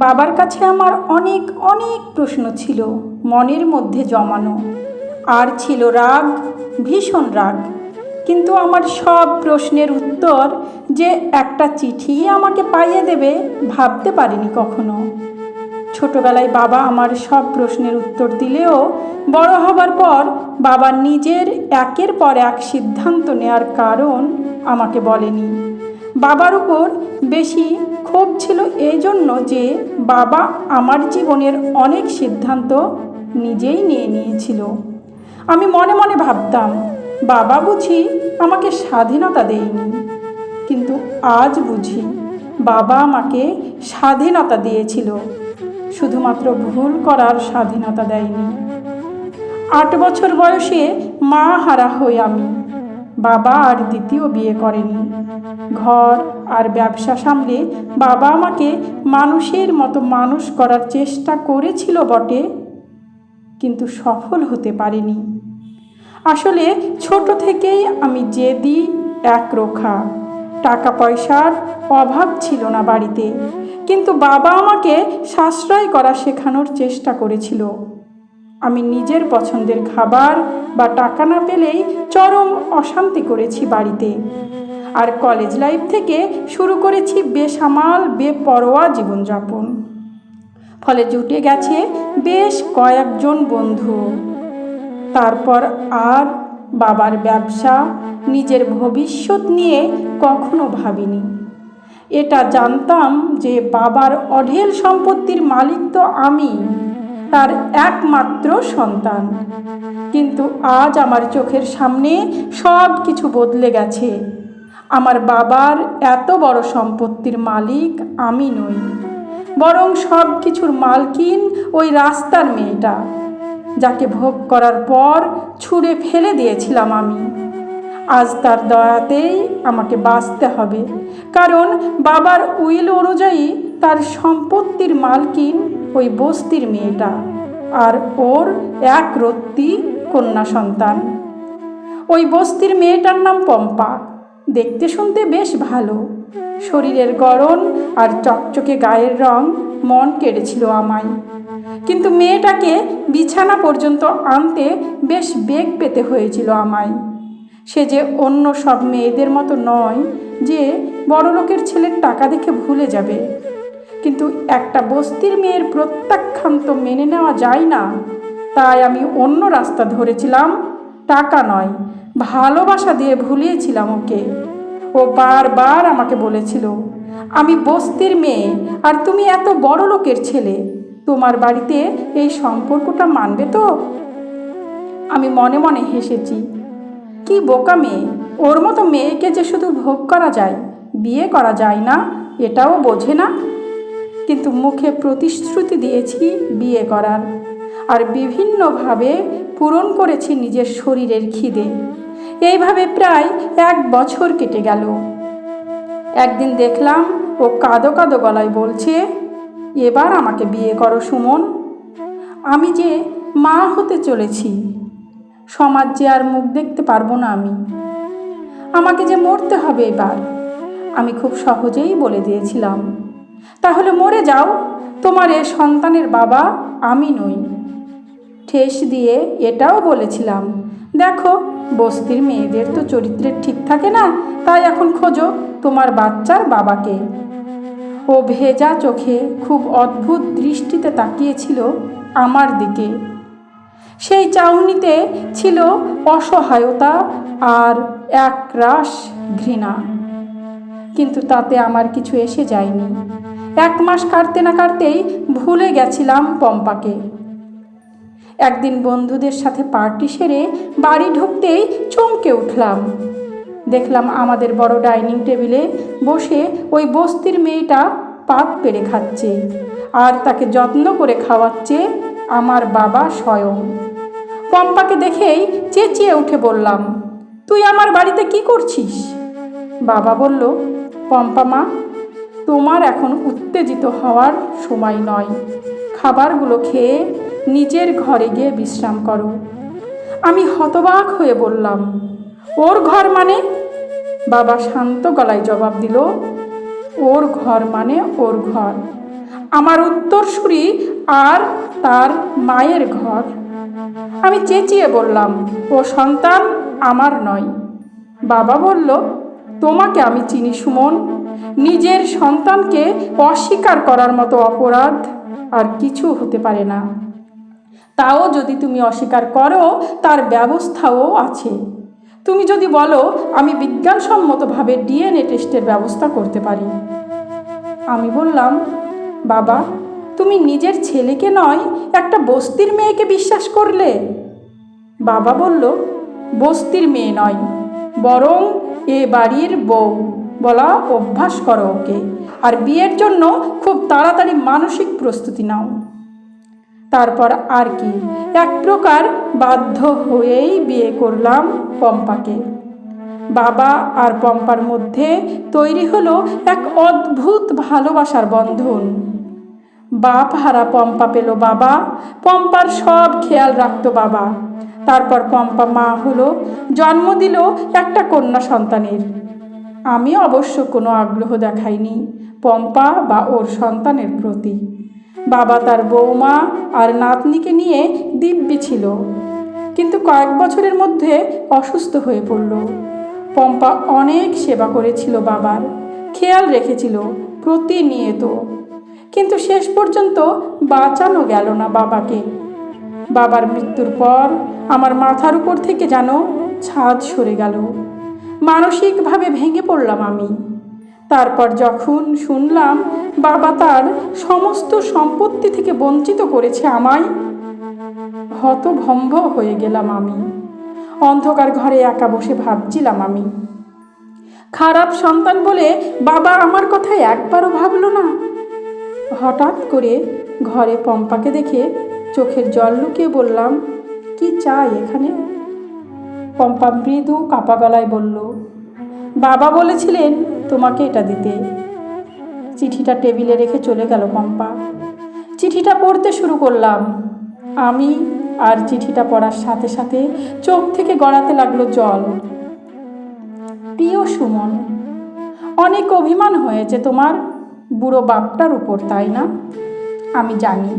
বাবার কাছে আমার অনেক অনেক প্রশ্ন ছিল মনের মধ্যে জমানো, আর ছিল রাগ, ভীষণ রাগ। কিন্তু আমার সব প্রশ্নের উত্তর যে একটা চিঠি আমাকে পাইয়ে দেবে ভাবতে পারিনি কখনো। ছোটবেলায় বাবা আমার সব প্রশ্নের উত্তর দিলেও বড় হবার পর বাবা নিজের একের পর এক সিদ্ধান্ত নেওয়ার কারণ আমাকে বলেনি। বাবার উপর বেশি ক্ষোভ ছিল এই জন্য যে বাবা আমার জীবনের অনেক সিদ্ধান্ত নিজেই নিয়ে নিয়েছিল। আমি মনে মনে ভাবতাম বাবা বুঝি আমাকে স্বাধীনতা দেয়নি, কিন্তু আজ বুঝি বাবা আমাকে স্বাধীনতা দিয়েছিল, শুধুমাত্র ভুল করার স্বাধীনতা দেয়নি। 8 বছর বয়সে মা হারা হই আমি। বাবা আর দ্বিতীয় বিয়ে করেনি। ঘর আর ব্যবসা সামলে বাবা আমাকে মানুষের মতো মানুষ করার চেষ্টা করেছিল বটে, কিন্তু সফল হতে পারেনি। আসলে ছোট থেকেই আমি জেদি, একরোখা। টাকা পয়সার অভাব ছিল না বাড়িতে, কিন্তু বাবা আমাকে সাশ্রয় করা শেখানোর চেষ্টা করেছিল। আমি নিজের পছন্দের খাবার বা টাকা না পেলেই চরম অশান্তি করেছি বাড়িতে। আর কলেজ লাইফ থেকে শুরু করেছি বেসামাল বেপরোয়া জীবনযাপন। ফলে জুটে গেছে বেশ কয়েকজন বন্ধু। তারপর আর বাবার ব্যবসা, নিজের ভবিষ্যৎ নিয়ে কখনো ভাবিনি। এটা জানতাম যে বাবার অঢেল সম্পত্তির মালিক তো আমি, তার একমাত্র সন্তান। কিন্তু আজ আমার চোখের সামনে সব কিছু বদলে গেছে। আমার বাবার এত বড় সম্পত্তির মালিক আমি নই, বরং সব কিছুর মালকিন ওই রাস্তার মেয়েটা, যাকে ভোগ করার পর ছুঁড়ে ফেলে দিয়েছিলাম আমি। আজ তার দয়াতেই আমাকে বাঁচতে হবে, কারণ বাবার উইল অনুযায়ী তার সম্পত্তির মালকিন ওই বস্তির মেয়েটা আর ওর এক রত্তি কন্যা সন্তান। ওই বস্তির মেয়েটার নাম পম্পা। দেখতে শুনতে বেশ ভালো, শরীরের গড়ন আর চকচকে গায়ের রং মন কেড়েছিল আমায়। কিন্তু মেয়েটাকে বিছানা পর্যন্ত আনতে বেশ বেগ পেতে হয়েছিল আমায়। সে যে অন্য সব মেয়েদের মতো নয় যে বড়লোকের ছেলের টাকা দেখে ভুলে যাবে, কিন্তু একটা বস্তির মেয়ের প্রত্যাখ্যান তো মেনে নেওয়া যায় না। তাই আমি অন্য রাস্তা ধরেছিলাম, টাকা নয় ভালোবাসা দিয়ে ভুলিয়েছিলাম ওকে। ও বারবার আমাকে বলেছিল, আমি বস্তির মেয়ে আর তুমি এত বড় লোকের ছেলে, তোমার বাড়িতে এই সম্পর্কটা মানবে তো? আমি মনে মনে হেসেছি। কি বোকা মেয়ে, ওর মতো মেয়েকে যে শুধু ভোগ করা যায়, বিয়ে করা যায় না, এটাও বোঝে না। কিন্তু মুখে প্রতিশ্রুতি দিয়েছি বিয়ে করার, আর বিভিন্নভাবে পূরণ করেছি নিজের শরীরের খিদে। এইভাবে প্রায় 1 বছর কেটে গেল। একদিন দেখলাম ও কাঁদো কাঁদো গলায় বলছে, এবার আমাকে বিয়ে করো সুমন। আমি যে মা হতে চলেছি, সমাজ যে আর মুখ দেখতে পারবো না আমি, আমাকে যে মরতে হবে এবার। আমি খুব সহজেই বলে দিয়েছিলাম, তাহলে মরে যাও, তোমার এ সন্তানের বাবা আমি নই। ঠেস দিয়ে এটাও বলেছিলাম, দেখো বস্তির মেয়েদের তো চরিত্রের ঠিক থাকে না, তাই এখন খোঁজো তোমার বাচ্চার বাবাকে। ও ভেজা চোখে খুব অদ্ভুত দৃষ্টিতে তাকিয়েছিল আমার দিকে। সেই চাউনিতে ছিল অসহায়তা আর একরাশ ঘৃণা, কিন্তু তাতে আমার কিছু এসে যায়নি। 1 মাস কাটতে না কাটতেই ভুলে গেছিলাম পম্পাকে। একদিন বন্ধুদের সাথে পার্টি সেরে বাড়ি ঢুকতেই চমকে উঠলাম। দেখলাম আমাদের বড় ডাইনিং টেবিলে বসে ওই বস্তির মেয়েটা পাত পেরে খাচ্ছে, আর তাকে যত্ন করে খাওয়াচ্ছে আমার বাবা স্বয়ং। পম্পাকে দেখেই চেঁচিয়ে উঠে বললাম, তুই আমার বাড়িতে কি করছিস? বাবা বলল, পম্পা মা, তোমার এখন উত্তেজিত হওয়ার সময় নয়, খাবারগুলো খেয়ে নিজের ঘরে গিয়ে বিশ্রাম করো। আমি হতবাক হয়ে বললাম, ওর ঘর মানে? বাবা শান্ত গলায় জবাব দিল, ওর ঘর মানে ওর ঘর, আমার উত্তরসূরি আর তার মায়ের ঘর। আমি চেঁচিয়ে বললাম, ও সন্তান আমার নয়। বাবা বলল, তোমাকে আমি চিনি সুমন, নিজের সন্তানকে অস্বীকার করার মতো অপরাধ আর কিছু হতে পারে না। তাও যদি তুমি অস্বীকার করো, তার ব্যবস্থাও আছে। তুমি যদি বলো আমি বিজ্ঞানসম্মতভাবে ডিএনএ টেস্টের ব্যবস্থা করতে পারি। আমি বললাম, বাবা, তুমি নিজের ছেলেকে নয় একটা বস্তির মেয়েকে বিশ্বাস করলে? বাবা বলল, বস্তির মেয়ে নয়, বরং এ বাড়ির বউ বলা অভ্যাস করো ওকে, আর বিয়ের জন্য খুব তাড়াতাড়ি মানসিক প্রস্তুতি নাও। তারপর আর কি, এক প্রকার বাধ্য হয়েই বিয়ে করলাম পম্পাকে। বাবা আর পম্পার মধ্যে তৈরি হলো এক অদ্ভুত ভালোবাসার বন্ধন। বাপ হারা পম্পা পেল বাবা, পম্পার সব খেয়াল রাখতো বাবা। তারপর পম্পা মা হলো, জন্ম দিল একটা কন্যা সন্তানের। আমি অবশ্য কোনো আগ্রহ দেখাইনি পম্পা বা ওর সন্তানের প্রতি। বাবা তার বৌমা আর নাতনিকে নিয়ে দিব্যি ছিল, কিন্তু কয়েক বছরের মধ্যে অসুস্থ হয়ে পড়ল। পম্পা অনেক সেবা করেছিল বাবার, খেয়াল রেখেছিল প্রতিনিয়ত, কিন্তু শেষ পর্যন্ত বাঁচানো গেল না বাবাকে। বাবার মৃত্যুর পর আমার মাথার উপর থেকে যেন ছাদ সরে গেল। মানসিকভাবে ভেঙে পড়লাম আমি। তারপর যখন শুনলাম বাবা তার সমস্ত সম্পত্তি থেকে বঞ্চিত করেছে আমায়, হতভম্ব হয়ে গেলাম আমি। অন্ধকার ঘরে একা বসে ভাবছিলাম আমি, খারাপ সন্তান বলে বাবা আমার কথা একবারও ভাবলো না। হঠাৎ করে ঘরে পম্পাকে দেখে চোখের জল লুকিয়ে বললাম, কি চাই এখানে? পম্পা মৃদু কাপা গলায় বলল, বাবা বলেছিলেন তোমাকে এটা দিতে। চিঠিটা টেবিলে রেখে চলে গেল পম্পা। চিঠিটা পড়তে শুরু করলাম আমি, আর চিঠিটা পড়ার সাথে সাথে চোখ থেকে গড়াতে লাগলো জল। প্রিয় সুমন, অনেক অভিমান হয়েছে তোমার বুড়ো বাপটার উপর, তাই না? আমি জানি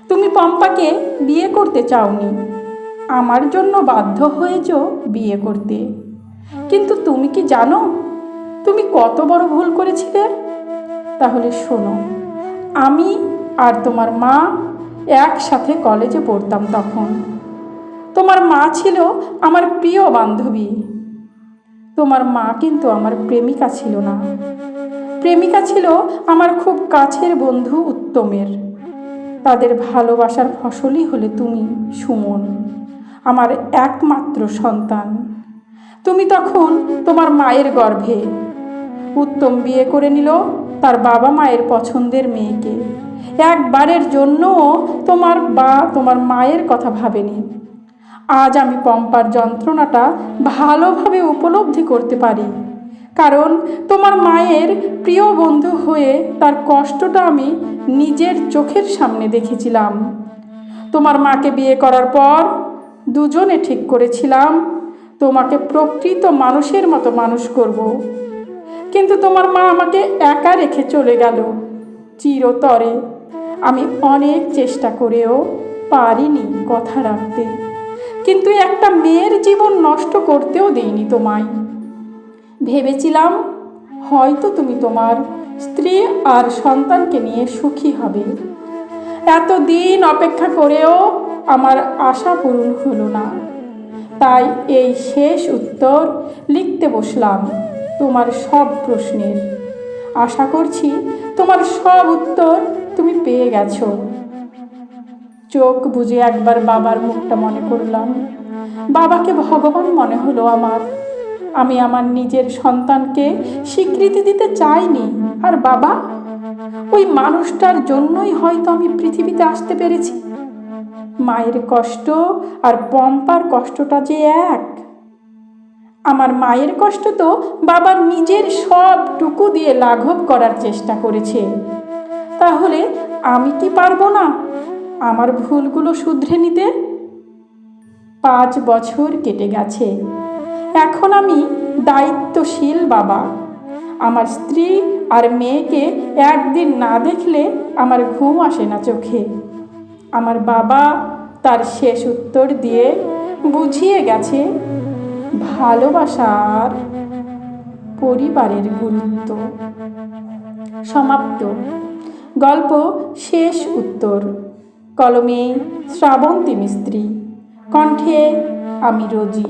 তুমি পম্পাকে বিয়ে করতে চাওনি, আমার জন্য বাধ্য হয়েছ বিয়ে করতে। কিন্তু তুমি কি জানো তুমি কত বড় ভুল করেছিলে? তাহলে শোনো, আমি আর তোমার মা একসাথে কলেজে পড়তাম তখন। তোমার মা ছিল আমার প্রিয় বান্ধবী। তোমার মা কিন্তু আমার প্রেমিকা ছিল না। প্রেমিকা ছিল আমার খুব কাছের বন্ধু উত্তমের। তাদের ভালোবাসার ফসলই হলে তুমি সুমন, আমার একমাত্র সন্তান। তুমি তখন তোমার মায়ের গর্ভে। উত্তম বিয়ে করে নিল তার বাবা মায়ের পছন্দের মেয়েকে। একবারের জন্যও তোমার মায়ের কথা ভাবেনি। আজ আমি পম্পার যন্ত্রণাটা ভালোভাবে উপলব্ধি করতে পারি, কারণ তোমার মায়ের প্রিয় বন্ধু হয়ে তার কষ্টটা আমি নিজের চোখের সামনে দেখেছিলাম। তোমার মাকে বিয়ে করার পর দুজনে ঠিক করেছিলাম তোমাকে প্রকৃত মানুষের মতো মানুষ করব। কিন্তু তোমার মা আমাকে একা রেখে চলে গেল চিরতরে। আমি অনেক চেষ্টা করেও পারিনি কথা রাখতে, কিন্তু একটা মেয়ের জীবন নষ্ট করতেও দিইনি তোমায়। ভেবেছিলাম হয়তো তুমি তোমার স্ত্রী আর সন্তানকে নিয়ে সুখী হবে। এতদিন অপেক্ষা করেও আমার আশা পূরণ হলো না। তাই এই শেষ উত্তর লিখতে বসলাম তোমার সব প্রশ্নের। আশা করছি তোমার সব উত্তর তুমি পেয়ে গেছো। চোখ বুজে একবার বাবার মুখটা মনে করলাম। বাবাকে ভগবান মনে হলো আমার। আমি আমার নিজের সন্তানকে স্বীকৃতি দিতে চাইনি, আর বাবা, ওই মানুষটার জন্যই হয়তো আমি পৃথিবীতে আসতে পেরেছি। মায়ের কষ্ট আর পম্পার কষ্টটা যে এক। আমার মায়ের কষ্ট তো বাবার নিজের সবটুকু দিয়ে লাঘব করার চেষ্টা করেছে। তাহলে আমি কি পারবো না আমার ভুলগুলো শুধরে নিতে? 5 বছর কেটে গেছে। এখন আমি দায়িত্বশীল বাবা। আমার স্ত্রী আর মেয়েকে একদিন না দেখলে আমার ঘুম আসে না চোখে। আমার বাবা তার শেষ উত্তর দিয়ে বুঝিয়ে গেছে ভালোবাসার পরিবারের গুরুত্ব। সমাপ্ত। গল্প শেষ উত্তর। কলমে শ্রাবন্তী মিস্ত্রি, কণ্ঠে আমি রোজি।